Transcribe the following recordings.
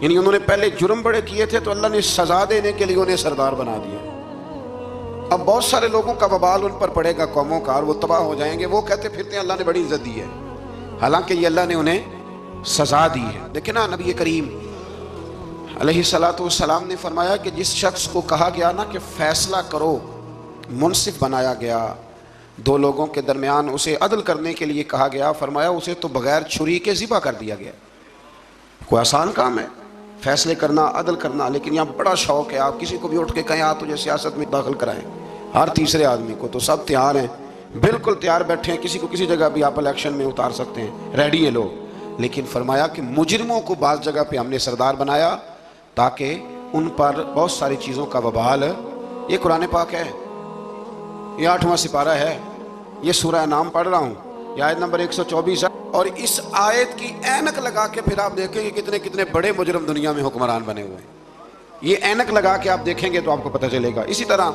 یعنی انہوں نے پہلے جرم بڑے کیے تھے تو اللہ نے سزا دینے کے لیے انہیں سردار بنا دیا۔ اب بہت سارے لوگوں کا وبال ان پر پڑے گا قوموں کا، اور وہ تباہ ہو جائیں گے۔ وہ کہتے پھرتے ہیں اللہ نے بڑی عزت دی ہے، حالانکہ یہ اللہ نے انہیں سزا دی ہے۔ دیکھیں نا، نبی کریم علیہ السلام نے فرمایا کہ جس شخص کو کہا گیا نا کہ فیصلہ کرو، منصف بنایا گیا، دو لوگوں کے درمیان اسے عدل کرنے کے لیے کہا گیا، فرمایا اسے تو بغیر چھری کے ذبح کر دیا گیا۔ کوئی آسان کام ہے فیصلے کرنا، عدل کرنا، لیکن یہاں بڑا شوق ہے، آپ کسی کو بھی اٹھ کے کہیں آپ تجھے سیاست میں داخل کرائیں، ہر تیسرے آدمی کو تو سب تیار ہیں، بالکل تیار بیٹھے ہیں، کسی کو کسی جگہ بھی آپ الیکشن میں اتار سکتے ہیں، ریڈی ہیں لوگ۔ لیکن فرمایا کہ مجرموں کو بعض جگہ پہ ہم نے سردار بنایا تاکہ ان پر بہت ساری چیزوں کا وبال، یہ قرآن پاک ہے، یہ 8واں سپارہ ہے، یہ سورہ انعام پڑھ رہا ہوں، یہ آیت نمبر 124 ہے، اور اس آیت کی اینک لگا کے پھر آپ دیکھیں گے کتنے کتنے بڑے مجرم دنیا میں حکمران بنے ہوئے ہیں۔ یہ اینک لگا کے آپ دیکھیں گے تو آپ کو پتہ چلے گا۔ اسی طرح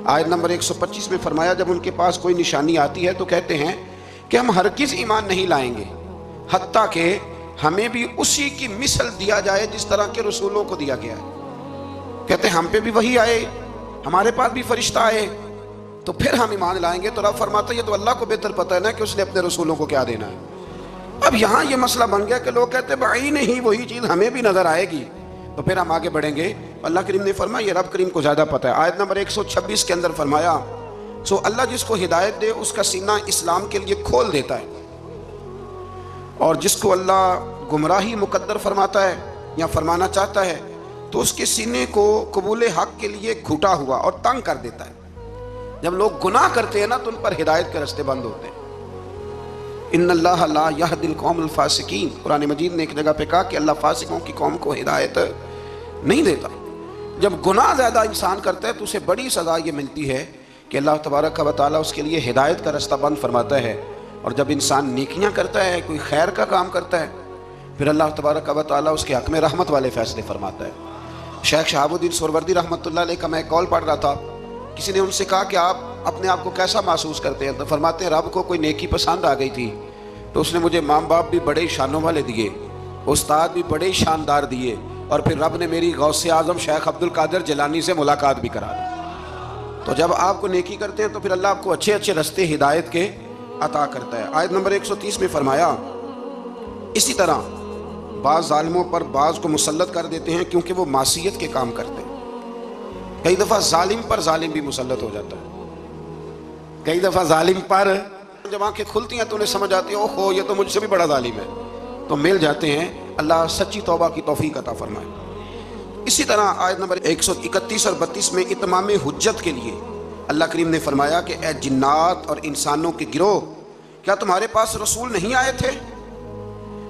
آیت نمبر 125 میں فرمایا جب ان کے پاس کوئی نشانی آتی ہے تو کہتے ہیں کہ ہم ہرگز ایمان نہیں لائیں گے حتیٰ کہ ہمیں بھی اسی کی مثل دیا جائے جس طرح کے رسولوں کو دیا گیا ہے۔ کہتے ہیں ہم پہ بھی وہی آئے، ہمارے پاس بھی فرشتہ آئے تو پھر ہم ایمان لائیں گے۔ تو رب فرماتا ہے یہ تو اللہ کو بہتر پتہ ہے نا کہ اس نے اپنے رسولوں کو کیا دینا ہے۔ اب یہاں یہ مسئلہ بن گیا کہ لوگ کہتے ہیں بھائی نہیں وہی چیز ہمیں بھی نظر آئے گی تو پھر ہم آگے بڑھیں گے۔ اللہ کریم نے فرمایا یہ رب کریم کو زیادہ پتہ ہے۔ آیت نمبر 126 کے اندر فرمایا سو اللہ جس کو ہدایت دے اس کا سینہ اسلام کے لیے کھول دیتا ہے، اور جس کو اللہ گمراہی مقدر فرماتا ہے یا فرمانا چاہتا ہے تو اس کے سینے کو قبول حق کے لیے گھٹا ہوا اور تنگ کر دیتا ہے۔ جب لوگ گناہ کرتے ہیں نا تو ان پر ہدایت کے راستے بند ہوتے ہیں۔ ان اللہ لا یہدی القوم الفاسقین، قرآن مجید نے ایک جگہ پہ کہا کہ اللہ فاسقوں کی قوم کو ہدایت نہیں دیتا۔ جب گناہ زیادہ انسان کرتا ہے تو اسے بڑی سزا یہ ملتی ہے کہ اللہ تبارک و تعالیٰ اس کے لیے ہدایت کا راستہ بند فرماتا ہے، اور جب انسان نیکیاں کرتا ہے، کوئی خیر کا کام کرتا ہے، پھر اللہ تبارک و تعالیٰ اس کے حق میں رحمت والے فیصلے فرماتا ہے۔ شیخ شہاب الدین سہروردی رحمۃ اللہ علیہ کا میں قول پڑھ رہا تھا، کسی نے ان سے کہا کہ آپ اپنے آپ کو کیسا محسوس کرتے ہیں؟ تو فرماتے ہیں رب کو کوئی نیکی پسند آ گئی تھی تو اس نے مجھے ماں باپ بھی بڑے شانوں والے دیے، استاد بھی بڑے شاندار دیے، اور پھر رب نے میری غوث اعظم شیخ عبد القادر جیلانی سے ملاقات بھی کرا دی۔ تو جب آپ کو نیکی کرتے ہیں تو پھر اللہ آپ کو اچھے اچھے رستے ہدایت کے عطا کرتا ہے۔ آیت نمبر 130 میں فرمایا اسی طرح بعض ظالموں پر بعض کو مسلط کر دیتے ہیں کیونکہ وہ معصیت کے کام کرتے ہیں۔ کئی دفعہ ظالم پر ظالم بھی مسلط ہو جاتا ہے، کئی دفعہ ظالم پر جب آنکھیں کھلتی ہیں تو انہیں سمجھ آتی ہے اوہو یہ تو مجھ سے بھی بڑا ظالم ہے، تو مل جاتے ہیں۔ اللہ سچی توبہ کی توفیق عطا فرمائے۔ اسی طرح آیت نمبر 131 اور 32 میں اتمام حجت کے لیے اللہ کریم نے فرمایا کہ اے جنات اور انسانوں کے گروہ، کیا تمہارے پاس رسول نہیں آئے تھے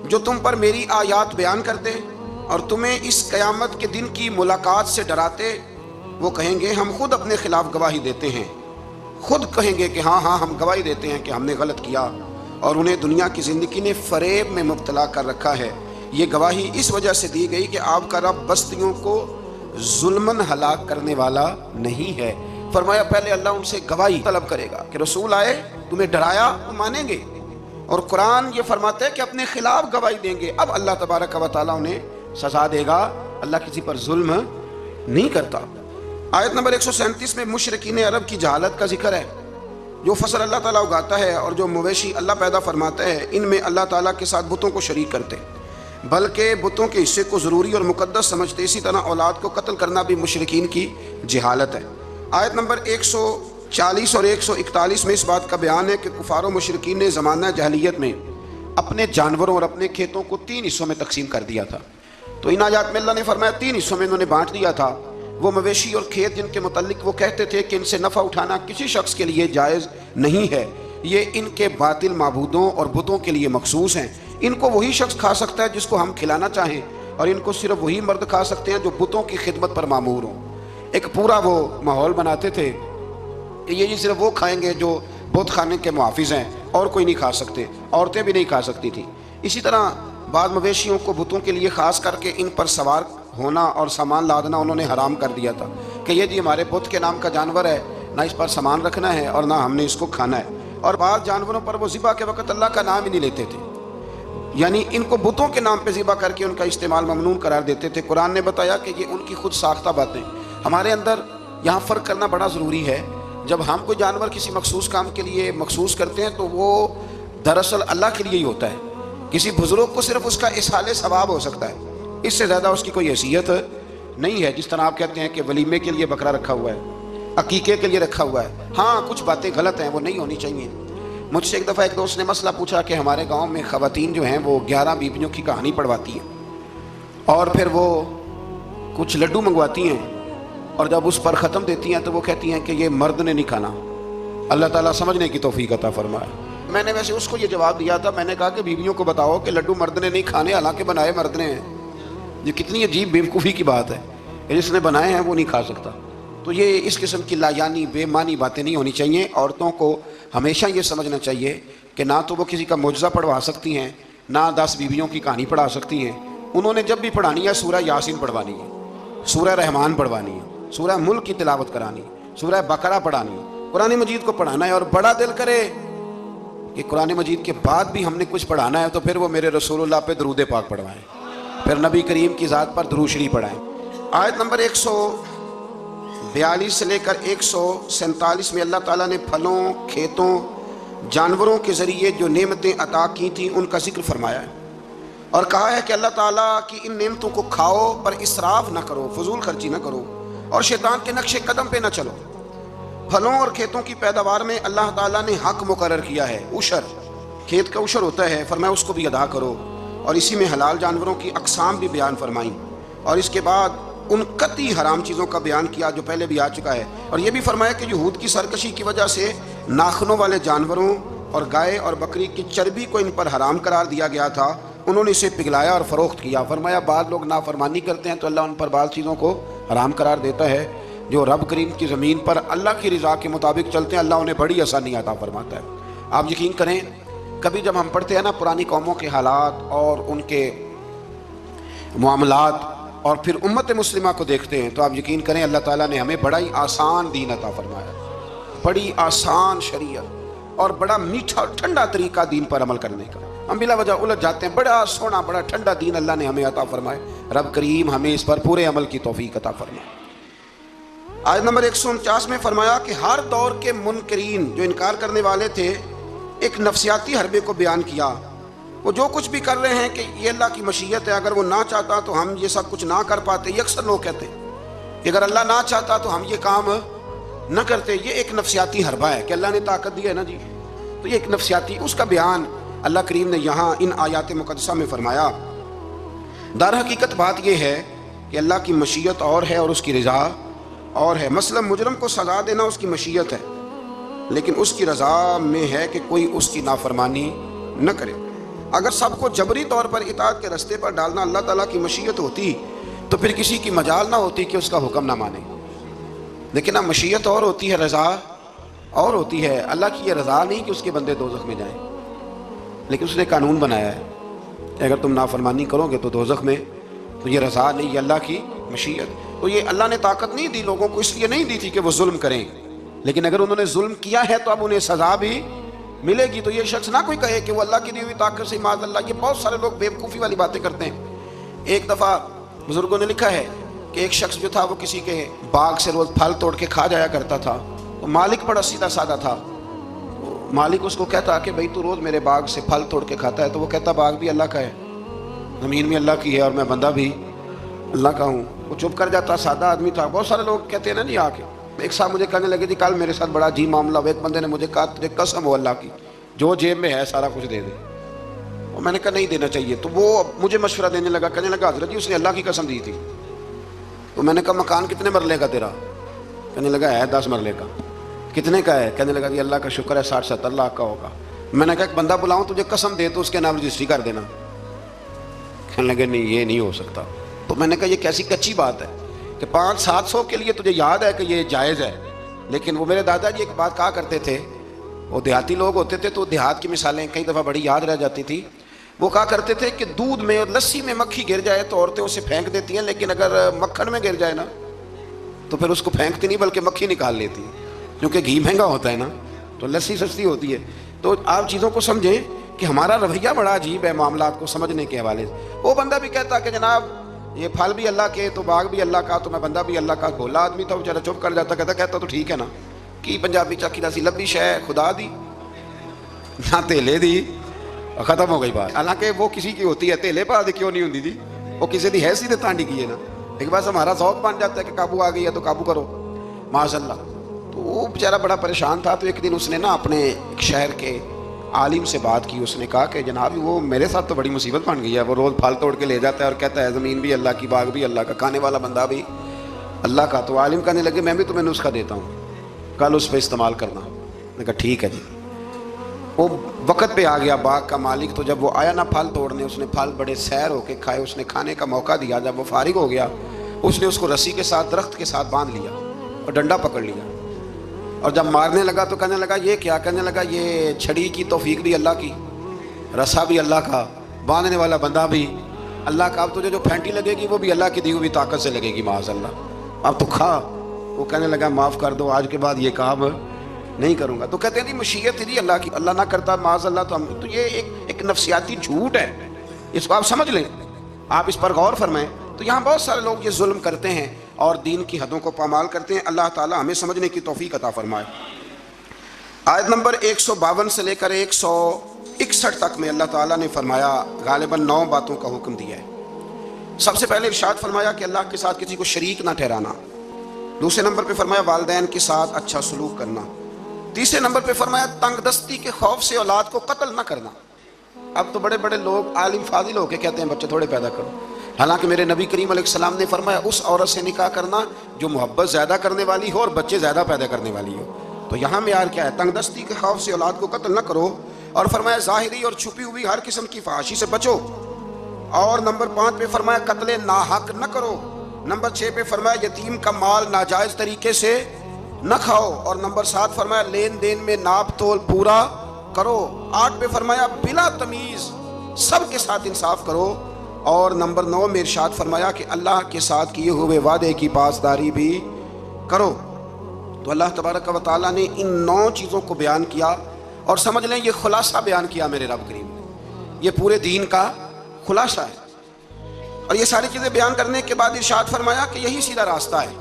جو تم پر میری آیات بیان کرتے اور تمہیں اس قیامت کے دن کی ملاقات سے ڈراتے؟ وہ کہیں گے ہم خود اپنے خلاف گواہی دیتے ہیں، خود کہیں گے کہ ہاں ہم گواہی دیتے ہیں کہ ہم نے غلط کیا، اور انہیں دنیا کی زندگی نے فریب میں مبتلا کر رکھا ہے۔ یہ گواہی اس وجہ سے دی گئی کہ آپ کا رب بستیوں کو ظلماً ہلاک کرنے والا نہیں ہے۔ فرمایا پہلے اللہ ان سے گواہی طلب کرے گا کہ رسول آئے، تمہیں ڈرایا، وہ مانیں گے، اور قرآن یہ فرماتا ہے کہ اپنے خلاف گواہی دیں گے۔ اب اللہ تبارک و تعالیٰ انہیں سزا دے گا، اللہ کسی پر ظلم نہیں کرتا۔ آیت نمبر 137 میں مشرکین عرب کی جہالت کا ذکر ہے۔ جو فصل اللہ تعالیٰ اگاتا ہے اور جو مویشی اللہ پیدا فرماتا ہے، ان میں اللہ تعالیٰ کے ساتھ بتوں کو شریک کرتے، بلکہ بتوں کے حصے کو ضروری اور مقدس سمجھتے۔ اسی طرح اولاد کو قتل کرنا بھی مشرکین کی جہالت ہے۔ آیت نمبر 140 اور 141 میں اس بات کا بیان ہے کہ کفار و مشرکین نے زمانہ جاہلیت میں اپنے جانوروں اور اپنے کھیتوں کو 3 حصوں میں تقسیم کر دیا تھا۔ تو ان آیات میں اللہ نے فرمایا 3 حصوں میں انہوں نے بانٹ دیا تھا۔ وہ مویشی اور کھیت جن کے متعلق وہ کہتے تھے کہ ان سے نفع اٹھانا کسی شخص کے لیے جائز نہیں ہے، یہ ان کے باطل معبودوں اور بتوں کے لیے مخصوص ہیں۔ ان کو وہی شخص کھا سکتا ہے جس کو ہم کھلانا چاہیں، اور ان کو صرف وہی مرد کھا سکتے ہیں جو بتوں کی خدمت پر مامور ہوں۔ ایک پورا وہ ماحول بناتے تھے کہ یہ صرف وہ کھائیں گے جو بت خانے کے محافظ ہیں، اور کوئی نہیں کھا سکتے، عورتیں بھی نہیں کھا سکتی تھیں۔ اسی طرح بعض مویشیوں کو بتوں کے لیے خاص کر کے ان پر سوار ہونا اور سامان لادنا انہوں نے حرام کر دیا تھا کہ یہ جی ہمارے بت کے نام کا جانور ہے، نہ اس پر سامان رکھنا ہے اور نہ ہم نے اس کو کھانا ہے۔ اور بعض جانوروں پر وہ ذبح کے وقت اللہ کا نام ہی نہیں لیتے تھے۔ یعنی ان کو بتوں کے نام پہ ذبح کر کے ان کا استعمال ممنوع قرار دیتے تھے۔ قرآن نے بتایا کہ یہ ان کی خود ساختہ باتیں۔ ہمارے اندر یہاں فرق کرنا بڑا ضروری ہے۔ جب ہم کوئی جانور کسی مخصوص کام کے لیے مخصوص کرتے ہیں تو وہ دراصل اللہ کے لیے ہی ہوتا ہے۔ کسی بزرگ کو صرف اس کا اصحال ثواب ہو سکتا ہے، اس سے زیادہ اس کی کوئی حیثیت نہیں ہے۔ جس طرح آپ کہتے ہیں کہ ولیمے کے لیے بکرا رکھا ہوا ہے، عقیقے کے لیے رکھا ہوا ہے، ہاں کچھ باتیں غلط ہیں، وہ نہیں ہونی چاہیے۔ مجھ سے ایک دفعہ ایک دوست نے مسئلہ پوچھا کہ ہمارے گاؤں میں خواتین جو ہیں وہ 11 بیویوں کی کہانی پڑھواتی ہیں اور پھر وہ کچھ لڈو منگواتی ہیں، اور جب اس پر ختم دیتی ہیں تو وہ کہتی ہیں کہ یہ مرد نے نہیں کھانا۔ اللہ تعالیٰ سمجھنے کی توفیق عطا فرمائے۔ میں نے ویسے اس کو یہ جواب دیا تھا، میں نے کہا کہ بیویوں کو بتاؤ کہ لڈو مرد نے نہیں کھانے، حالانکہ بنائے مرد نے ہیں۔ یہ کتنی عجیب بیوقوفی کی بات ہے، جس نے بنائے ہیں وہ نہیں کھا سکتا۔ تو یہ اس قسم کی لایانی بے معنی باتیں نہیں ہونی چاہیے۔ عورتوں کو ہمیشہ یہ سمجھنا چاہیے کہ نہ تو وہ کسی کا معجزہ پڑھوا سکتی ہیں، نہ 10 بیویوں کی کہانی پڑھا سکتی ہیں۔ انہوں نے جب بھی پڑھانی ہے سورہ یاسین پڑھوانی ہے، سورہ رحمان پڑھوانی ہے، سورہ ملک کی تلاوت کرانی ہے، سورہ بقرہ پڑھانی ہے، قرآن مجید کو پڑھانا ہے۔ اور بڑا دل کرے کہ قرآن مجید کے بعد بھی ہم نے کچھ پڑھانا ہے تو پھر وہ میرے رسول اللہ پہ درود پاک پڑھوائیں، پھر نبی کریم کی ذات پر درود شریف پڑھائیں۔ آیت نمبر 142 سے لے کر 147 میں اللہ تعالیٰ نے پھلوں، کھیتوں، جانوروں کے ذریعے جو نعمتیں عطا کی تھیں ان کا ذکر فرمایا ہے، اور کہا ہے کہ اللہ تعالیٰ کی ان نعمتوں کو کھاؤ پر اسراف نہ کرو، فضول خرچی نہ کرو، اور شیطان کے نقش قدم پہ نہ چلو۔ پھلوں اور کھیتوں کی پیداوار میں اللہ تعالیٰ نے حق مقرر کیا ہے، عشر، کھیت کا عشر ہوتا ہے، فرمایا اس کو بھی ادا کرو، اور اسی میں حلال جانوروں کی اقسام بھی بیان فرمائیں، اور اس کے بعد ان قطعی حرام چیزوں کا بیان کیا جو پہلے بھی آ چکا ہے، اور یہ بھی فرمایا کہ یہود کی سرکشی کی وجہ سے ناخنوں والے جانوروں اور گائے اور بکری کی چربی کو ان پر حرام قرار دیا گیا تھا، انہوں نے اسے پگھلایا اور فروخت کیا۔ فرمایا بعض لوگ نافرمانی کرتے ہیں تو اللہ ان پر بعض چیزوں کو حرام قرار دیتا ہے۔ جو رب کریم کی زمین پر اللہ کی رضا کے مطابق چلتے ہیں اللہ انہیں بڑی آسانی عطا فرماتا ہے۔ آپ یقین کریں کبھی جب ہم پڑھتے ہیں نا پرانی قوموں کے حالات اور ان کے معاملات اور پھر امت مسلمہ کو دیکھتے ہیں تو آپ یقین کریں اللہ تعالیٰ نے ہمیں بڑا ہی آسان دین عطا فرمایا، بڑی آسان شریعت اور بڑا میٹھا اور ٹھنڈا طریقہ دین پر عمل کرنے کا۔ ہم بلا وجہ الجھ جاتے ہیں، بڑا سونا بڑا ٹھنڈا دین اللہ نے ہمیں عطا فرمائے۔ رب کریم ہمیں اس پر پورے عمل کی توفیق عطا فرمائے۔ آیت نمبر 149 میں فرمایا کہ ہر دور کے منکرین جو انکار کرنے والے تھے ایک نفسیاتی حربے کو بیان کیا۔ وہ جو کچھ بھی کر رہے ہیں کہ یہ اللہ کی مشیت ہے، اگر وہ نہ چاہتا تو ہم یہ سب کچھ نہ کر پاتے۔ یہ اکثر لوگ کہتے ہیں کہ اگر اللہ نہ چاہتا تو ہم یہ کام نہ کرتے۔ یہ ایک نفسیاتی حربہ ہے کہ اللہ نے طاقت دی ہے نا جی، تو یہ ایک نفسیاتی، اس کا بیان اللہ کریم نے یہاں ان آیات مقدسہ میں فرمایا۔ در حقیقت بات یہ ہے کہ اللہ کی مشیت اور ہے اور اس کی رضا اور ہے۔ مثلا مجرم کو سزا دینا اس کی مشیت ہے، لیکن اس کی رضا میں ہے کہ کوئی اس کی نافرمانی نہ کرے۔ اگر سب کو جبری طور پر اطاعت کے رستے پر ڈالنا اللہ تعالیٰ کی مشیت ہوتی تو پھر کسی کی مجال نہ ہوتی کہ اس کا حکم نہ مانے۔ لیکن اب مشیت اور ہوتی ہے، رضا اور ہوتی ہے۔ اللہ کی یہ رضا نہیں کہ اس کے بندے دوزخ میں جائیں، لیکن اس نے قانون بنایا ہے کہ اگر تم نافرمانی کرو گے تو دوزخ میں، تو یہ رضا نہیں، یہ اللہ کی مشیت۔ تو یہ اللہ نے طاقت نہیں دی لوگوں کو، اس لیے نہیں دی تھی کہ وہ ظلم کریں، لیکن اگر انہوں نے ظلم کیا ہے تو اب انہیں سزا بھی ملے گی۔ تو یہ شخص نہ کوئی کہے کہ وہ اللہ کی دی ہوئی طاقت سے معاذ اللہ، یہ بہت سارے لوگ بیوقوفی والی باتیں کرتے ہیں۔ ایک دفعہ بزرگوں نے لکھا ہے کہ ایک شخص جو تھا وہ کسی کے باغ سے روز پھل توڑ کے کھا جایا کرتا تھا، تو مالک بڑا سیدھا سادہ تھا۔ مالک اس کو کہتا کہ بھئی تو روز میرے باغ سے پھل توڑ کے کھاتا ہے، تو وہ کہتا باغ بھی اللہ کا ہے، زمین بھی اللہ کی ہے، اور میں بندہ بھی اللہ کا ہوں۔ وہ چپ کر جاتا، سادہ آدمی تھا۔ بہت سارے لوگ کہتے ہیں نا جی آ کے ایک صاحب مجھے کہنے لگے جی کل میرے ساتھ بڑا عجیب معاملہ ہوا، ایک بندے نے مجھے کہا تجھے قسم ہو اللہ کی جو جیب میں ہے سارا کچھ دے دے، اور میں نے کہا نہیں دینا چاہیے۔ تو وہ مجھے مشورہ دینے لگا، کہنے لگا حضرت جی اس نے اللہ کی قسم دی تھی۔ تو میں نے کہا مکان کتنے مرلے کا تیرا؟ کہنے لگا ہے 10 مرلے کا۔ کتنے کا ہے؟ کہنے لگا جی اللہ کا شکر ہے 60-70 لاکھ کا ہوگا۔ میں نے کہا ایک بندہ بلاؤں تجھے قسم دے تو اس کے نام رجسٹری کر دینا۔ کہنے لگے نہیں یہ نہیں ہو سکتا۔ تو میں نے کہا یہ کیسی کچی بات ہے کہ 500-700 کے لیے تجھے یاد ہے کہ یہ جائز ہے، لیکن وہ میرے دادا جی ایک بات کہا کرتے تھے، وہ دیہاتی لوگ ہوتے تھے تو دیہات کی مثالیں کئی دفعہ بڑی یاد رہ جاتی تھی۔ وہ کہا کرتے تھے کہ دودھ میں اور لسی میں مکھی گر جائے تو عورتیں اسے پھینک دیتی ہیں، لیکن اگر مکھن میں گر جائے نا تو پھر اس کو پھینکتی نہیں بلکہ مکھی نکال لیتی ہیں، کیونکہ گھی مہنگا ہوتا ہے نا تو لسی سستی ہوتی ہے۔ تو آپ چیزوں کو سمجھیں کہ ہمارا رویہ بڑا عجیب ہے معاملات کو سمجھنے کے حوالے سے۔ وہ بندہ بھی کہتا کہ جناب یہ پھل بھی اللہ کے تو باغ بھی اللہ کا تو میں بندہ بھی اللہ کا، بھولا آدمی تھا بیچارہ چپ کر جاتا، کہتا تو ٹھیک ہے نا، کی پنجابی چاکی دا سی لبی شے خدا دی نہ تیلے دی، ختم ہو گئی بات۔ حالانکہ وہ کسی کی ہوتی ہے، تیلے پا دی کیوں نہیں ہوتی جی، وہ کسی دی حیثیت تانڈی کی ہے نا، ایک بس ہمارا ذوق بن جاتا ہے کہ قابو آ گئی ہے تو قابو کرو معاذ اللہ۔ تو وہ بیچارہ بڑا پریشان تھا، تو ایک دن اس نے نا اپنے ایک شہر کے عالم سے بات کی، اس نے کہا کہ جناب وہ میرے ساتھ تو بڑی مصیبت بن گئی ہے، وہ روز پھل توڑ کے لے جاتا ہے اور کہتا ہے زمین بھی اللہ کی باغ بھی اللہ کا، کھانے والا بندہ بھی اللہ کا۔ تو عالم کہنے لگے میں بھی تمہیں نسخہ دیتا ہوں، کل اس پہ استعمال کرنا۔ میں کہا ٹھیک ہے جی۔ وہ وقت پہ آ گیا باغ کا مالک، تو جب وہ آیا نا پھل توڑنے، اس نے پھل بڑے سیر ہو کے کھائے، اس نے کھانے کا موقع دیا۔ جب وہ فارغ ہو گیا اس نے اس کو رسی کے ساتھ درخت کے ساتھ باندھ لیا اور ڈنڈا پکڑ لیا، اور جب مارنے لگا تو کہنے لگا یہ کیا؟ کہنے لگا یہ چھڑی کی توفیق بھی اللہ کی، رسا بھی اللہ کا، باندھنے والا بندہ بھی اللہ کا، اب تجھے جو پھینٹی لگے گی وہ بھی اللہ کی دی ہوئی طاقت سے لگے گی معاذ اللہ، اب تو کھا۔ وہ کہنے لگا معاف کر دو، آج کے بعد یہ کام نہیں کروں گا۔ تو کہتے ہیں جی مشیت تھی اللہ کی، اللہ نہ کرتا معاذ اللہ تو ہم، تو یہ ایک نفسیاتی جھوٹ ہے، اس کو آپ سمجھ لیں، آپ اس پر غور فرمائیں۔ تو یہاں بہت سارے لوگ یہ ظلم کرتے ہیں اور دین کی حدوں کو پامال کرتے ہیں، اللہ تعالیٰ ہمیں سمجھنے کی توفیق عطا فرمائے۔ آیت نمبر 152 سے لے کر 161 تک میں اللہ تعالیٰ نے فرمایا، غالباً 9 باتوں کا حکم دیا ہے۔ سب سے پہلے ارشاد فرمایا کہ اللہ کے ساتھ کسی کو شریک نہ ٹھہرانا، دوسرے نمبر پہ فرمایا والدین کے ساتھ اچھا سلوک کرنا، تیسرے نمبر پہ فرمایا تنگ دستی کے خوف سے اولاد کو قتل نہ کرنا۔ اب تو بڑے بڑے لوگ عالم فاضل ہو کے کہتے ہیں بچے تھوڑے پیدا کرو، حالانکہ میرے نبی کریم علیہ السلام نے فرمایا اس عورت سے نکاح کرنا جو محبت زیادہ کرنے والی ہو اور بچے زیادہ پیدا کرنے والی ہو۔ تو یہاں معیار کیا ہے؟ تنگ دستی کے خوف سے اولاد کو قتل نہ کرو، اور فرمایا ظاہری اور چھپی ہوئی ہر قسم کی فحاشی سے بچو، اور نمبر 5 پہ فرمایا قتل ناحق نہ کرو، نمبر 6 پہ فرمایا یتیم کا مال ناجائز طریقے سے نہ کھاؤ، اور نمبر 7 فرمایا لین دین میں ناپ تول پورا کرو، 8 پہ فرمایا بلا تمیز سب کے ساتھ انصاف کرو، اور نمبر 9 میں ارشاد فرمایا کہ اللہ کے ساتھ کیے ہوئے وعدے کی پاسداری بھی کرو۔ تو اللہ تبارک و تعالیٰ نے ان 9 چیزوں کو بیان کیا، اور سمجھ لیں یہ خلاصہ بیان کیا میرے رب کریم نے، یہ پورے دین کا خلاصہ ہے۔ اور یہ ساری چیزیں بیان کرنے کے بعد ارشاد فرمایا کہ یہی سیدھا راستہ ہے،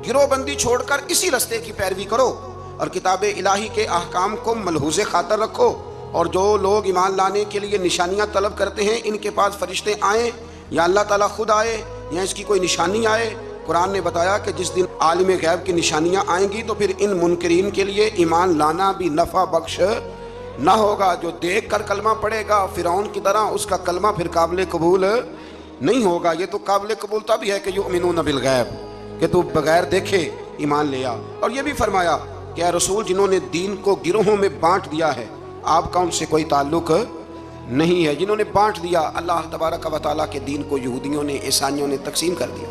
گروہ بندی چھوڑ کر اسی راستے کی پیروی کرو، اور کتاب الہی کے احکام کو ملحوظ خاطر رکھو، اور جو لوگ ایمان لانے کے لیے نشانیاں طلب کرتے ہیں ان کے پاس فرشتے آئیں یا اللہ تعالیٰ خود آئے یا اس کی کوئی نشانی آئے۔ قرآن نے بتایا کہ جس دن عالم غیب کی نشانیاں آئیں گی تو پھر ان منکرین کے لیے ایمان لانا بھی نفع بخش نہ ہوگا۔ جو دیکھ کر کلمہ پڑھے گا فرعون کی طرح، اس کا کلمہ پھر قابل قبول نہیں ہوگا۔ یہ تو قابل قبول تب ہی ہے کہ یؤمنون بالغیب، کہ تو بغیر دیکھے ایمان لیا۔ اور یہ بھی فرمایا کہ اے رسول جنہوں نے دین کو گروہوں میں بانٹ دیا ہے آپ کا ان سے کوئی تعلق نہیں ہے، جنہوں نے بانٹ دیا اللہ تبارک و تعالیٰ کے دین کو یہودیوں نے عیسائیوں نے تقسیم کر دیا۔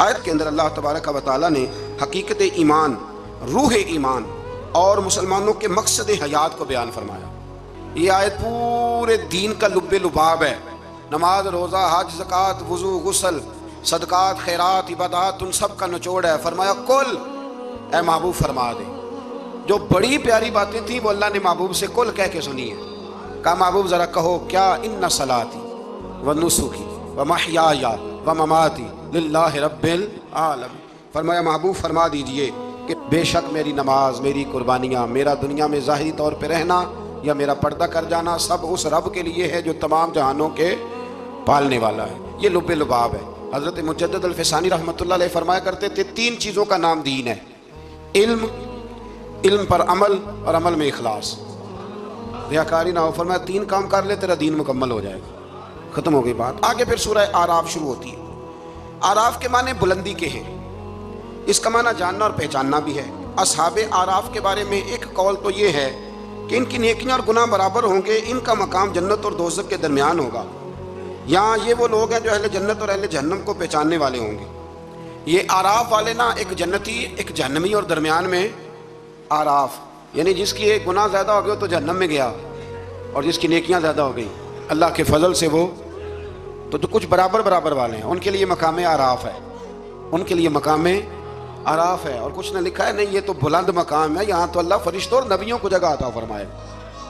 آیت کے اندر اللہ تبارک و تعالیٰ نے حقیقت ایمان، روح ایمان اور مسلمانوں کے مقصد حیات کو بیان فرمایا۔ یہ آیت پورے دین کا لب لباب ہے، نماز روزہ حج زکوٰۃ وضو غسل صدقات خیرات عبادات ان سب کا نچوڑ ہے۔ فرمایا کل اے محبوب فرما دے، جو بڑی پیاری باتیں تھیں وہ اللہ نے محبوب سے کل کہہ کے سنی ہے۔ کہا محبوب ذرا کہو کیا ان صلاتی و نسکی و محیایا و مماتی للہ رب العالمین۔ فرمایا محبوب فرما دیجئے کہ بے شک میری نماز، میری قربانیاں، میرا دنیا میں ظاہری طور پہ رہنا یا میرا پردہ کر جانا سب اس رب کے لیے ہے جو تمام جہانوں کے پالنے والا ہے۔ یہ لب لباب ہے۔ حضرت مجدد الفسانی رحمۃ اللہ علیہ فرمایا کرتے تھے 3 چیزوں کا نام دین ہے، علم، علم پر عمل، اور عمل میں اخلاص، ریاکاری نہ ہو۔ فرمایا 3 کام کر لے تیرا دین مکمل ہو جائے گا۔ ختم ہو گئی بات۔ آگے پھر سورہ آراف شروع ہوتی ہے۔ آراف کے معنی بلندی کے ہیں، اس کا معنی جاننا اور پہچاننا بھی ہے۔ اصحاب آراف کے بارے میں ایک قول تو یہ ہے کہ ان کی نیکیاں اور گناہ برابر ہوں گے، ان کا مقام جنت اور دوزخ کے درمیان ہوگا۔ یہاں یہ وہ لوگ ہیں جو اہل جنت اور اہل جہنم کو پہچاننے والے ہوں گے۔ یہ آراف والے نا ایک جنتی ایک جہنمی اور درمیان میں آراف، یعنی جس کی ایک گناہ زیادہ ہو گیا تو جہنم میں گیا، اور جس کی نیکیاں زیادہ ہو گئی اللہ کے فضل سے وہ تو کچھ برابر برابر والے ہیں، ان کے لیے مقام آراف ہے، ان کے لیے مقام آراف ہے۔ اور کچھ نے لکھا ہے نہیں یہ تو بلند مقام ہے، یہاں تو اللہ فرشتوں اور نبیوں کو جگہ عطا فرمائے،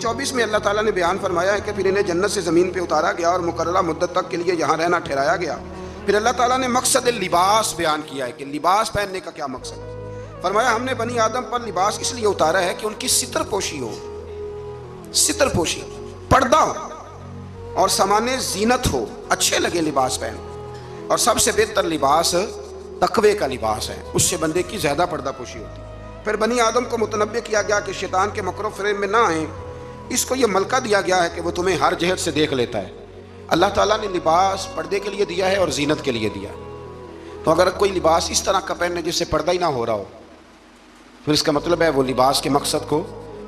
24 میں اللہ تعالیٰ نے بیان فرمایا ہے کہ پھر انہیں جنت سے زمین پہ اتارا گیا اور مقررہ مدت تک کے لیے یہاں رہنا ٹھہرایا گیا۔ پھر اللہ تعالیٰ نے مقصد لباس بیان کیا ہے کہ لباس پہننے کا کیا مقصد ہے۔ فرمایا ہم نے بنی آدم پر لباس اس لیے اتارا ہے کہ ان کی ستر پوشی ہو، ستر پوشی، پردہ ہو اور سامان زینت ہو، اچھے لگے لباس پہن۔ اور سب سے بہتر لباس تقوی کا لباس ہے، اس سے بندے کی زیادہ پردہ پوشی ہوتی ہے۔ پھر بنی آدم کو متنبہ کیا گیا کہ شیطان کے مکر و فریب میں نہ آئیں، اس کو یہ ملکہ دیا گیا ہے کہ وہ تمہیں ہر جہت سے دیکھ لیتا ہے۔ اللہ تعالیٰ نے لباس پردے کے لیے دیا ہے اور زینت کے لیے دیا ہے۔ تو اگر کوئی لباس اس طرح کا پہنے جس سے پردہ ہی نہ ہو رہا ہو، پھر اس کا مطلب ہے وہ لباس کے مقصد کو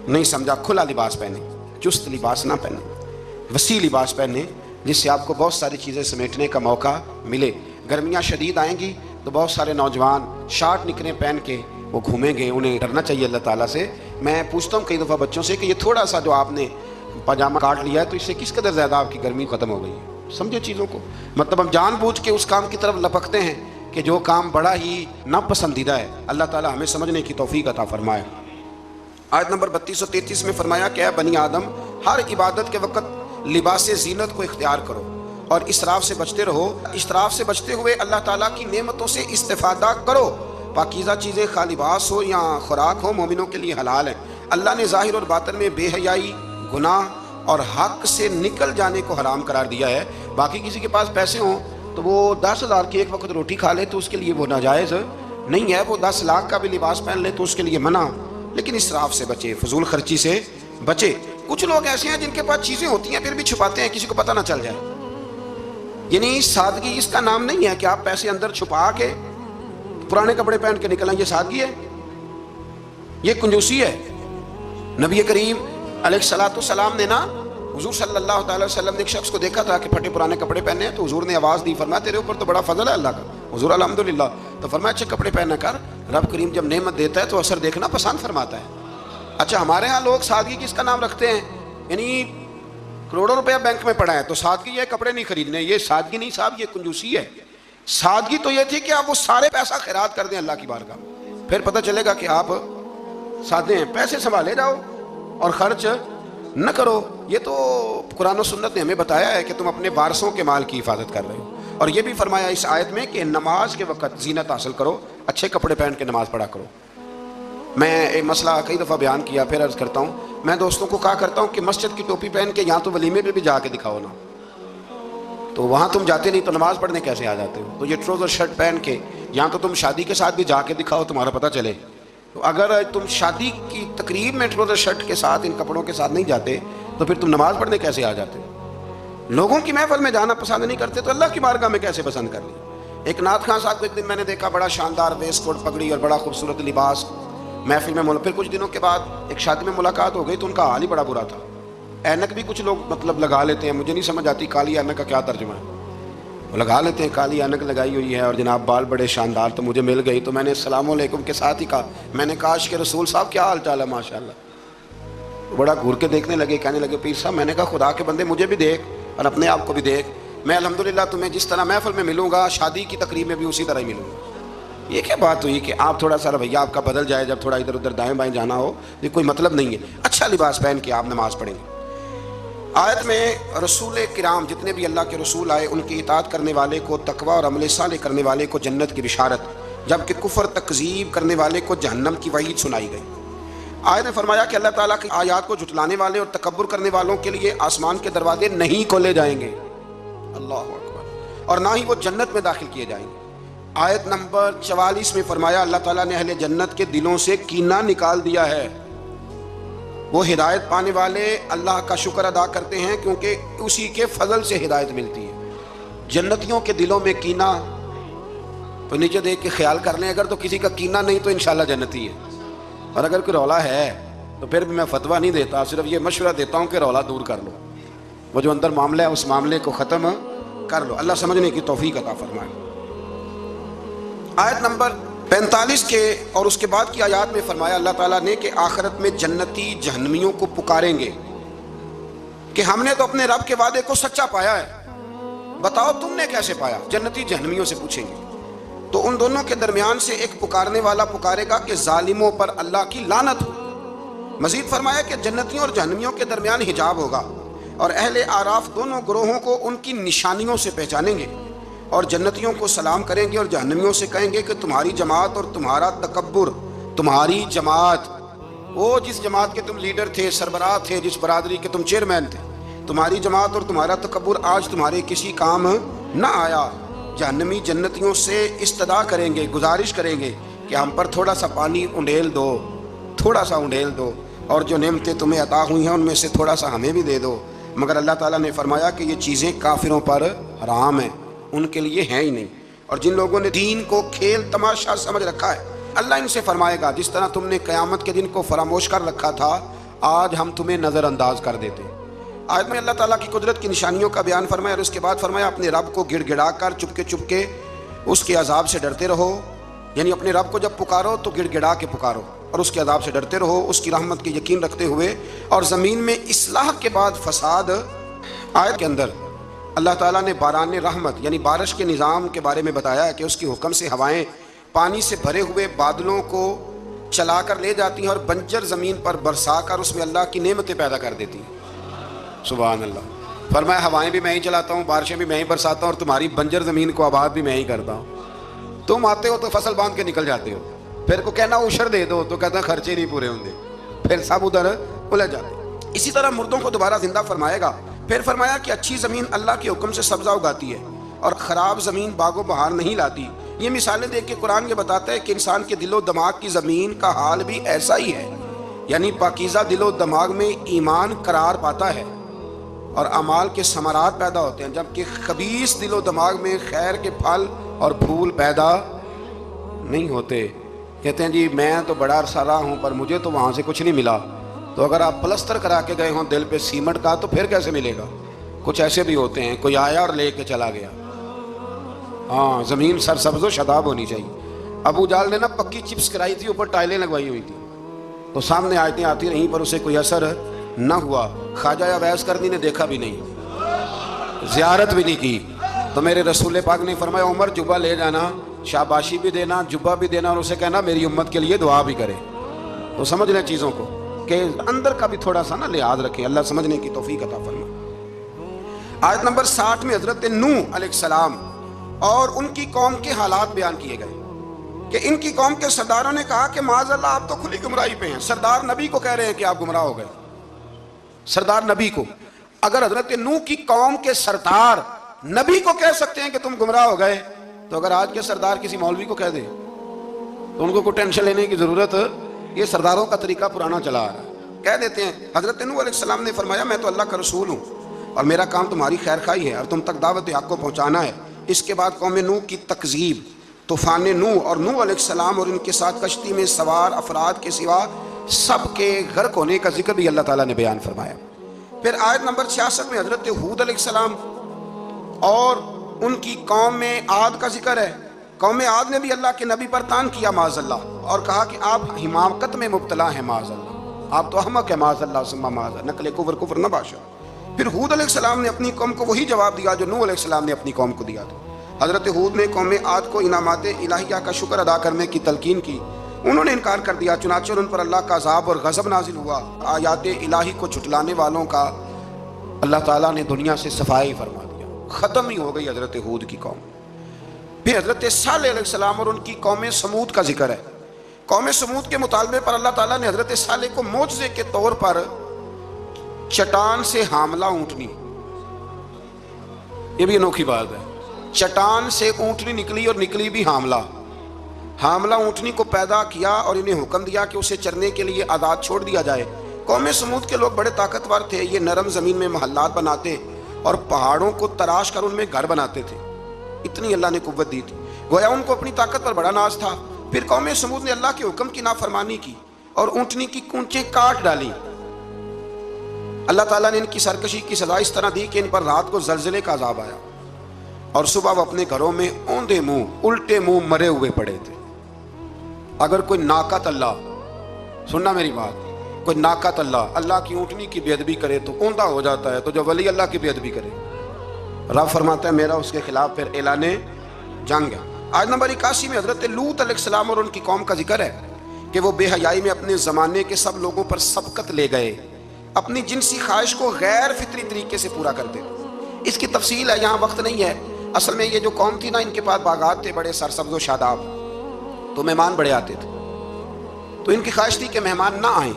نہیں سمجھا۔ کھلا لباس پہنے، چست لباس نہ پہنے، وسیع لباس پہنے جس سے آپ کو بہت ساری چیزیں سمیٹنے کا موقع ملے۔ گرمیاں شدید آئیں گی تو بہت سارے نوجوان شارٹ نکریں پہن کے وہ گھومیں گے، انہیں ڈرنا چاہیے اللہ تعالیٰ سے۔ میں پوچھتا ہوں کئی دفعہ بچوں سے کہ یہ تھوڑا سا جو آپ نے پاجامہ کاٹ لیا ہے تو اس سے کس قدر زیادہ آپ کی گرمی ختم ہو گئی ہے۔ سمجھے چیزوں کو، مطلب ہم جان بوجھ کے اس کام کی طرف لپکتے ہیں کہ جو کام بڑا ہی ناپسندیدہ ہے۔ اللہ تعالیٰ ہمیں سمجھنے کی توفیق عطا فرمائے۔ آیت نمبر 32 اور 33 میں فرمایا کہ اے بنی آدم، ہر عبادت کے وقت لباس زینت کو اختیار کرو اور اسراف سے بچتے رہو۔ اسراف سے بچتے ہوئے اللہ تعالیٰ کی نعمتوں سے استفادہ کرو۔ پاکیزہ چیزیں خواہ لباس ہو یا خوراک ہو مومنوں کے لیے حلال ہیں۔ اللہ نے ظاہر اور باطن میں بے حیائی، گناہ اور حق سے نکل جانے کو حرام قرار دیا ہے۔ باقی کسی کے پاس پیسے ہوں تو وہ 10,000 کی ایک وقت روٹی کھا لے تو اس کے لیے وہ ناجائز نہیں ہے، وہ 10 لاکھ کا بھی لباس پہن لے تو اس کے لیے منع، لیکن اسراف سے بچے، فضول خرچی سے بچے۔ کچھ لوگ ایسے ہیں جن کے پاس چیزیں ہوتی ہیں پھر بھی چھپاتے ہیں کسی کو پتہ نہ چل جائے۔ یعنی سادگی اس کا نام نہیں ہے کہ آپ پیسے اندر چھپا کے پرانے کپڑے پہن کے نکلیں، یہ سادگی ہے، یہ کنجوسی ہے۔ نبی کریم علیہ الصلوۃ والسلام نے نا حضور صلی اللہ تعالی وسلم نے ایک شخص کو دیکھا تھا کہ پھٹے پرانے کپڑے پہنے ہیں، تو حضور نے آواز دی، فرمایا تیرے اوپر تو بڑا فضل ہے اللہ کا، حضور الحمدللہ۔ تو فرمایا اچھے کپڑے پہنا کر، رب کریم جب نعمت دیتا ہے تو اثر دیکھنا پسند فرماتا ہے۔ اچھا ہمارے ہاں لوگ سادگی کس کا نام رکھتے ہیں، یعنی کروڑوں روپیہ بینک میں پڑا ہے تو سادگی یہ کپڑے نہیں خریدنے، یہ سادگی نہیں صاحب، یہ کنجوسی ہے۔ سادگی تو یہ تھی کہ آپ وہ سارے پیسہ خیرات کر دیں اللہ کی بارگاہ میں، پھر پتہ چلے گا کہ آپ سادے ہیں۔ پیسے سنبھالے جاؤ اور خرچ نہ کرو۔ یہ تو قرآن و سنت نے ہمیں بتایا ہے کہ تم اپنے وارثوں کے مال کی حفاظت کر رہے ہو۔ اور یہ بھی فرمایا اس آیت میں کہ نماز کے وقت زینت حاصل کرو، اچھے کپڑے پہن کے نماز پڑھا کرو۔ میں ایک مسئلہ کئی دفعہ بیان کیا، پھر عرض کرتا ہوں، میں دوستوں کو کہا کرتا ہوں کہ مسجد کی ٹوپی پہن کے یہاں تو ولیمے پہ بھی جا کے دکھاؤ نا، تو وہاں تم جاتے نہیں تو نماز پڑھنے کیسے آ جاتے ہو؟ تو یہ ٹروزر شرٹ پہن کے یہاں تو تم شادی کے ساتھ بھی جا کے دکھاؤ، تمہارا پتہ چلے۔ تو اگر تم شادی کی تقریب میں ٹروزر شرٹ کے ساتھ ان کپڑوں کے ساتھ نہیں جاتے تو پھر تم نماز پڑھنے کیسے آ جاتے؟ لوگوں کی محفل میں جانا پسند نہیں کرتے تو اللہ کی بارگاہ میں کیسے پسند کر لی؟ ایک نعت خان صاحب کو ایک دن میں نے دیکھا، بڑا شاندار ویسٹ کوٹ پگڑی اور بڑا خوبصورت لباس محفل میں پھر کچھ دنوں کے بعد ایک شادی میں ملاقات ہو گئی تو ان کا حال ہی بڑا برا تھا۔ اینک بھی کچھ لوگ مطلب لگا لیتے ہیں، مجھے نہیں سمجھ آتی کالی اینک کا کیا ترجمہ ہے، وہ لگا لیتے ہیں، کالی اینک لگائی ہوئی ہے اور جناب بال بڑے شاندار۔ تو مجھے مل گئی تو میں نے السلام علیکم کے ساتھ ہی کہا، میں نے کہا عاشق رسول صاحب کیا حال چال ہے؟ ماشاءاللہ۔ بڑا گھور کے دیکھنے لگے، کہنے لگے پیر صاحب، میں نے کہا خدا کے بندے مجھے بھی دیکھ اور اپنے آپ کو بھی دیکھ، میں الحمدللہ تمہیں جس طرح محفل میں ملوں گا شادی کی تقریب میں بھی اسی طرح ہی ملوں گا۔ یہ کیا بات ہوئی کہ آپ تھوڑا سا رویہ آپ کا بدل جائے جب تھوڑا ادھر ادھر دائیں بائیں جانا ہو؟ یہ کوئی مطلب نہیں ہے۔ اچھا لباس پہن کے آپ نماز پڑھیں گے۔ آیت میں رسول کرام جتنے بھی اللہ کے رسول آئے ان کی اطاعت کرنے والے کو تقوی اور عمل صالح کرنے والے کو جنت کی بشارت، جبکہ کفر تکذیب کرنے والے کو جہنم کی وعید سنائی گئی۔ آیت نے فرمایا کہ اللہ تعالیٰ کی آیات کو جھٹلانے والے اور تکبر کرنے والوں کے لیے آسمان کے دروازے نہیں کھولے جائیں گے، اللہ اکبر، اور نہ ہی وہ جنت میں داخل کیے جائیں گے۔ آیت نمبر 44 میں فرمایا اللہ تعالیٰ نے اہل جنت کے دلوں سے کینہ نکال دیا ہے۔ وہ ہدایت پانے والے اللہ کا شکر ادا کرتے ہیں کیونکہ اسی کے فضل سے ہدایت ملتی ہے۔ جنتیوں کے دلوں میں کینہ تو نیچے دیکھ کے خیال کر لیں، اگر تو کسی کا کینہ نہیں تو انشاءاللہ جنتی ہے، اور اگر کوئی رولا ہے تو پھر بھی میں فتویٰ نہیں دیتا، صرف یہ مشورہ دیتا ہوں کہ رولا دور کر لو، وہ جو اندر معاملہ ہے اس معاملے کو ختم کر لو۔ اللہ سمجھنے کی توفیق عطا فرمائے۔ آیت نمبر 45 کے اور اس کے بعد کی آیات میں فرمایا اللہ تعالیٰ نے کہ آخرت میں جنتی جہنمیوں کو پکاریں گے کہ ہم نے تو اپنے رب کے وعدے کو سچا پایا ہے، بتاؤ تم نے کیسے پایا؟ جنتی جہنمیوں سے پوچھیں گے۔ تو ان دونوں کے درمیان سے ایک پکارنے والا پکارے گا کہ ظالموں پر اللہ کی لعنت ہو، مزید فرمایا کہ جنتیوں اور جہنمیوں کے درمیان حجاب ہوگا، اور اہل اعراف دونوں گروہوں کو ان کی نشانیوں سے پہچانیں گے، اور جنتیوں کو سلام کریں گے اور جہنمیوں سے کہیں گے کہ تمہاری جماعت اور تمہارا تکبر، تمہاری جماعت، وہ جس جماعت کے تم لیڈر تھے، سربراہ تھے، جس برادری کے تم چیئرمین تھے، تمہاری جماعت اور تمہارا تکبر آج تمہارے کسی کام نہ آیا۔ جہنمی جنتیوں سے استدعا کریں گے، گزارش کریں گے کہ ہم پر تھوڑا سا پانی انڈیل دو، تھوڑا سا انڈیل دو، اور جو نعمتیں تمہیں عطا ہوئی ہیں ان میں سے تھوڑا سا ہمیں بھی دے دو۔ مگر اللہ تعالیٰ نے فرمایا کہ یہ چیزیں کافروں پر حرام ہیں، ان کے لیے ہیں ہی نہیں۔ اور جن لوگوں نے دین کو کھیل تماشا سمجھ رکھا ہے، اللہ ان سے فرمائے گا جس طرح تم نے قیامت کے دن کو فراموش کر رکھا تھا، آج ہم تمہیں نظر انداز کر دیتے ہیں۔ آیت میں اللہ تعالیٰ کی قدرت کی نشانیوں کا بیان فرمایا، اور اس کے بعد فرمایا اپنے رب کو گڑ گڑا کر چپ کے اس کے عذاب سے ڈرتے رہو، یعنی اپنے رب کو جب پکارو تو گڑ گڑا کے پکارو اور اس کے عذاب سے ڈرتے رہو، اس کی رحمت کی یقین رکھتے ہوئے، اور زمین میں اصلاح کے بعد فساد۔ آیت کے اندر اللہ تعالیٰ نے باران رحمت یعنی بارش کے نظام کے بارے میں بتایا کہ اس کی حکم سے ہوائیں پانی سے بھرے ہوئے بادلوں کو چلا کر لے جاتی ہیں اور بنجر زمین پر برسا کر اس میں اللہ کی نعمتیں پیدا کر دیتی ہیں۔ سبحان اللہ۔ فرمایا ہوائیں بھی میں ہی چلاتا ہوں، بارشیں بھی میں ہی برساتا ہوں، اور تمہاری بنجر زمین کو آباد بھی میں ہی کرتا ہوں۔ تم آتے ہو تو فصل باندھ کے نکل جاتے ہو، پھر کو کہنا عشر دے دو تو کہتا ہے خرچے نہیں پورے ہوں گے، پھر سب ادھر الجھ جاتے۔ اسی طرح مردوں کو دوبارہ زندہ فرمائے گا۔ پھر فرمایا کہ اچھی زمین اللہ کے حکم سے سبزہ اگاتی ہے اور خراب زمین باغ و بہار نہیں لاتی۔ یہ مثالیں دیکھ کے قرآن یہ بتاتا ہے کہ انسان کے دل و دماغ کی زمین کا حال بھی ایسا ہی ہے، یعنی پاکیزہ دل و دماغ میں ایمان قرار پاتا ہے اور اعمال کے ثمرات پیدا ہوتے ہیں، جبکہ خبیث دل و دماغ میں خیر کے پھل اور پھول پیدا نہیں ہوتے۔ کہتے ہیں جی میں تو بڑا عرصہ رہا ہوں پر مجھے تو وہاں سے کچھ نہیں ملا۔ تو اگر آپ پلستر کرا کے گئے ہوں دل پہ سیمنٹ کا تو پھر کیسے ملے گا؟ کچھ ایسے بھی ہوتے ہیں، کوئی آیا اور لے کے چلا گیا۔ ہاں، زمین سرسبز و شاداب ہونی چاہیے۔ ابو جال نے نا پکی چپس کرائی تھی، اوپر ٹائلیں لگوائی ہوئی تھی، تو سامنے آیتیں آتی رہیں پر اسے کوئی اثر نہ ہوا۔ خواجہ اویس کرنی نے دیکھا بھی نہیں، زیارت بھی نہیں کی، تو میرے رسول پاک نے فرمایا عمر جبہ لے جانا، شاباشی بھی دینا، جبہ بھی دینا، اور اسے کہنا میری امت کے لیے دعا بھی کرے۔ تو سمجھ لیں چیزوں کو کہ اندر کا بھی تھوڑا سا نا لحاظ رکھیں، اللہ سمجھنے کی توفیق عطا فرمائے۔ آیت نمبر 60 میں حضرت نوح علیہ السلام اور ان کی قوم کے حالات بیان کیے گئے کہ ان کی قوم کے سرداروں نے کہا کہ معاذ اللہ آپ تو کھلی گمراہی پہ ہیں۔ سردار نبی کو کہہ رہے ہیں کہ آپ گمراہ ہو گئے، سردار نبی کو۔ اگر حضرت نوح کی قوم کے سردار نبی کو کہہ سکتے ہیں کہ تم گمراہ ہو گئے، تو اگر آج کے سردار کسی مولوی کو کہہ دیں تو ان کو کوئی ٹینشن لینے کی ضرورت؟ یہ سرداروں کا طریقہ پرانا چلا آ رہا ہے، کہہ دیتے ہیں۔ حضرت نوح علیہ السلام نے فرمایا میں تو اللہ کا رسول ہوں اور میرا کام تمہاری خیر خواہی ہے اور تم تک دعوت حق کو پہنچانا ہے۔ اس کے بعد قوم نوح کی تکذیب، طوفان نوح اور نوح علیہ السلام اور ان کے ساتھ کشتی میں سوار افراد کے سوا سب کے غرق ہونے کا ذکر بھی اللہ تعالیٰ نے بیان فرمایا۔ پھر آیت نمبر 66 میں حضرت ہود علیہ السلام اور ان کی قوم میں عاد کا ذکر ہے۔ قوم عاد نے بھی اللہ کے نبی پر طعن کیا معاذ اللہ، اور کہا کہ آپ حماقت میں مبتلا ہیں معاذ اللہ، آپ تو احمق ہیں معاذ اللہ ثم معاذ اللہ، نقل کفر نہ باشا۔ پھر ہود علیہ السلام نے اپنی قوم کو وہی جواب دیا جو نوح علیہ السلام نے اپنی قوم کو دیا تھا۔ حضرت ہود نے قوم عاد کو انعامات الہیہ کا شکر ادا کرنے کی تلقین کی، انہوں نے انکار کر دیا، چنانچہ ان پر اللہ کا عذاب اور غضب نازل ہوا۔ آیات الہی کو جھٹلانے والوں کا اللہ تعالیٰ نے دنیا سے صفائی فرما دیا، ختم ہی ہو گئی حضرت ہود کی قوم۔ پھر حضرت صالح علیہ السلام اور ان کی قوم سمود کا ذکر ہے۔ قوم سمود کے مطالبے پر اللہ تعالیٰ نے حضرت صالح کو معجزے کے طور پر چٹان سے حاملہ اونٹنی، یہ بھی انوکھی بات ہے، چٹان سے اونٹنی نکلی اور نکلی بھی حاملہ اونٹنی کو پیدا کیا اور انہیں حکم دیا کہ اسے چرنے کے لیے آزاد چھوڑ دیا جائے۔ قوم سمود کے لوگ بڑے طاقتور تھے، یہ نرم زمین میں محلات بناتے اور پہاڑوں کو تراش کر ان میں گھر بناتے تھے، اتنی اللہ نے قوت دی تھی، گویا ان کو اپنی طاقت پر بڑا ناز تھا۔ پھر قوم سمود نے اللہ کے حکم کی نافرمانی کی اور اونٹنی کی کونچیں کاٹ ڈالی۔ اللہ تعالیٰ نے ان کی سرکشی کی سزا اس طرح دی کہ ان پر رات کو زلزلے کا عذاب آیا اور صبح وہ اپنے گھروں میں اوندے منہ الٹے منہ مرے ہوئے پڑے تھے۔ اگر کوئی ناقت اللہ، سننا میری بات، کوئی ناقت اللہ کی اونٹنی کی بے ادبی کرے تو اوندا ہو جاتا ہے، تو جو ولی اللہ کی بے ادبی کرے رب فرماتا ہے میرا اس کے خلاف پھر اعلان جنگ ہے۔ آیت نمبر 81 میں حضرت لوط علیہ السلام اور ان کی قوم کا ذکر ہے کہ وہ بے حیائی میں اپنے زمانے کے سب لوگوں پر سبقت لے گئے، اپنی جنسی خواہش کو غیر فطری طریقے سے پورا کرتے۔ اس کی تفصیل ہے، یہاں وقت نہیں ہے۔ اصل میں یہ جو قوم تھی نا، ان کے پاس باغات تھے بڑے سرسبز و شاداب، تو مہمان بڑے آتے تھے، تو ان کی خواہش تھی کہ مہمان نہ آئیں،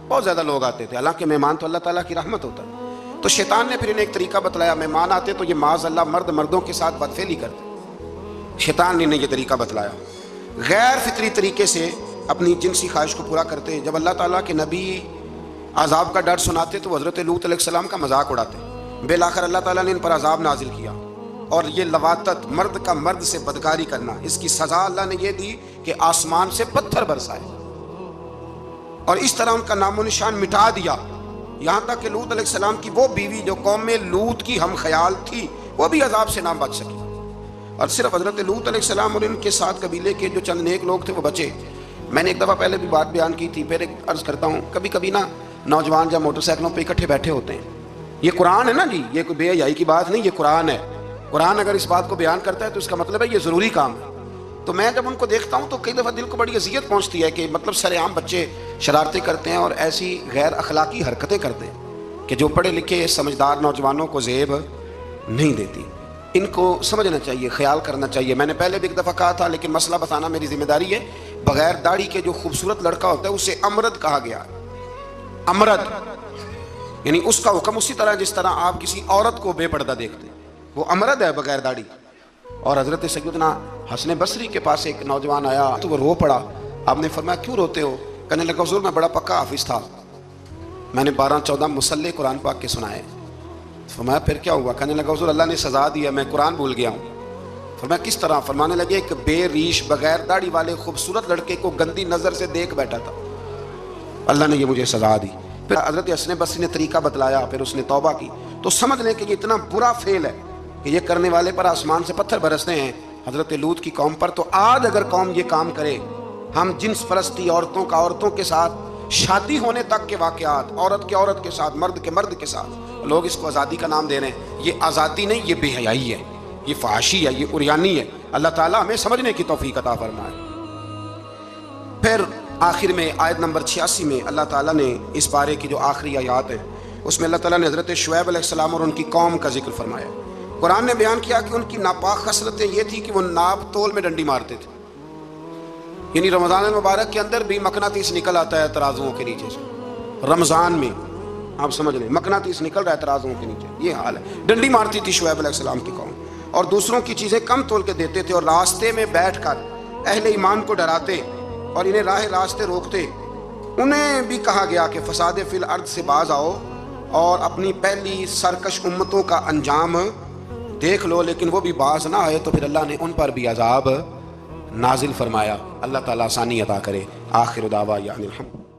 بہت زیادہ لوگ آتے تھے، حالانکہ مہمان تو اللہ تعالیٰ کی رحمت ہوتا ہے۔ تو شیطان نے پھر انہیں ایک طریقہ بتلایا، مہمان آتے تو یہ معاذ اللہ مرد مردوں کے ساتھ بدفعلی کرتے۔ شیطان نے انہیں یہ طریقہ بتلایا، غیر فطری طریقے سے اپنی جنسی خواہش کو پورا کرتے۔ جب اللہ تعالیٰ کے نبی عذاب کا ڈر سناتے تو حضرت لوط علیہ السلام کا مذاق اڑاتے۔ بالآخر اللہ تعالیٰ نے ان پر عذاب نازل کیا، اور یہ لواطت، مرد کا مرد سے بدکاری کرنا، اس کی سزا اللہ نے یہ دی کہ آسمان سے پتھر برسائے، اور اس طرح ان کا نام و نشان مٹا دیا، یہاں تک کہ لوط علیہ السلام کی وہ بیوی جو قوم میں لوط کی ہم خیال تھی، وہ بھی عذاب سے نہ بچ سکی، اور صرف حضرت لوط علیہ السلام اور ان کے ساتھ قبیلے کے جو چند نیک لوگ تھے وہ بچے۔ میں نے ایک دفعہ پہلے بھی بات بیان کی تھی، پھر ایک عرض کرتا ہوں، کبھی کبھی نا نوجوان جب موٹر سائیکلوں پہ اکٹھے بیٹھے ہوتے ہیں، یہ قرآن ہے نا جی، یہ کوئی بے حیائی کی بات نہیں، یہ قرآن ہے۔ قرآن اگر اس بات کو بیان کرتا ہے تو اس کا مطلب ہے یہ ضروری کام ہے۔ تو میں جب ان کو دیکھتا ہوں تو کئی دفعہ دل کو بڑی اذیت پہنچتی ہے کہ مطلب سر عام بچے شرارتیں کرتے ہیں اور ایسی غیر اخلاقی حرکتیں کرتے ہیں کہ جو پڑھے لکھے سمجھدار نوجوانوں کو زیب نہیں دیتی۔ ان کو سمجھنا چاہیے، خیال کرنا چاہیے۔ میں نے پہلے بھی ایک دفعہ کہا تھا، لیکن مسئلہ بتانا میری ذمہ داری ہے۔ بغیر داڑھی کے جو خوبصورت لڑکا ہوتا ہے اسے امرد کہا گیا، امرد، یعنی اس کا حکم اسی طرح جس طرح آپ کسی عورت کو بے پردہ دیکھتے ہیں، وہ امرد ہے بغیر داڑھی۔ اور حضرت سیدنا حسن بصری کے پاس ایک نوجوان آیا تو وہ رو پڑا۔ آپ نے فرمایا کیوں روتے ہو؟ کہنے لگا حضور میں بڑا پکا حافظ تھا، میں نے 12-14 مصلے قرآن پاک کے سنائے۔ فرمایا پھر کیا ہوا؟ کہنے لگا حضور اللہ نے سزا دیا، میں قرآن بھول گیا ہوں۔ فرمایا کس طرح؟ فرمانے لگے ایک بے ریش بغیر داڑھی والے خوبصورت لڑکے کو گندی نظر سے دیکھ بیٹھا تھا، اللہ نے یہ مجھے سزا دی۔ پھر حضرت حسن بصری نے طریقہ بتلایا، پھر اس نے توبہ کی۔ تو سمجھ لیں کہ یہ اتنا برا فعل ہے کہ یہ کرنے والے پر آسمان سے پتھر برستے ہیں، حضرت لوط کی قوم پر۔ تو آج اگر قوم یہ کام کرے، ہم جنس پرستی، عورتوں کا عورتوں کے ساتھ شادی ہونے تک کے واقعات، عورت کے عورت کے ساتھ، مرد کے مرد کے ساتھ، لوگ اس کو آزادی کا نام دے رہے ہیں۔ یہ آزادی نہیں، یہ بے حیائی ہے، یہ فحاشی ہے، یہ عریانی ہے۔ اللہ تعالیٰ ہمیں سمجھنے کی توفیق عطا فرمائے۔ پھر آخر میں آیت نمبر 86 میں اللہ تعالیٰ نے اس بارے کی جو آخری آیات ہیں اس میں اللہ تعالیٰ نے حضرت شعیب علیہ السلام اور ان کی قوم کا ذکر فرمایا۔ قرآن نے بیان کیا کہ ان کی ناپاک خصلتیں یہ تھی کہ وہ ناپ تول میں ڈنڈی مارتے تھے، یعنی رمضان المبارک کے اندر بھی مقناطیس نکل آتا ہے ترازوؤں کے نیچے سے، رمضان میں آپ سمجھ لیں مقناطیس نکل رہا ہے ترازوؤں کے نیچے، یہ حال ہے۔ ڈنڈی مارتی تھی شعیب علیہ السلام کی قوم، اور دوسروں کی چیزیں کم تول کے دیتے تھے، اور راستے میں بیٹھ کر اہل ایمان کو ڈراتے اور انہیں راہ راستے روکتے۔ انہیں بھی کہا گیا کہ فساد فی الارض سے باز آؤ اور اپنی پہلی سرکش امتوں کا انجام دیکھ لو، لیکن وہ بھی باز نہ آئے تو پھر اللہ نے ان پر بھی عذاب نازل فرمایا۔ اللہ تعالیٰ آسانی عطا کرے۔ آخر دعوانا الحمد۔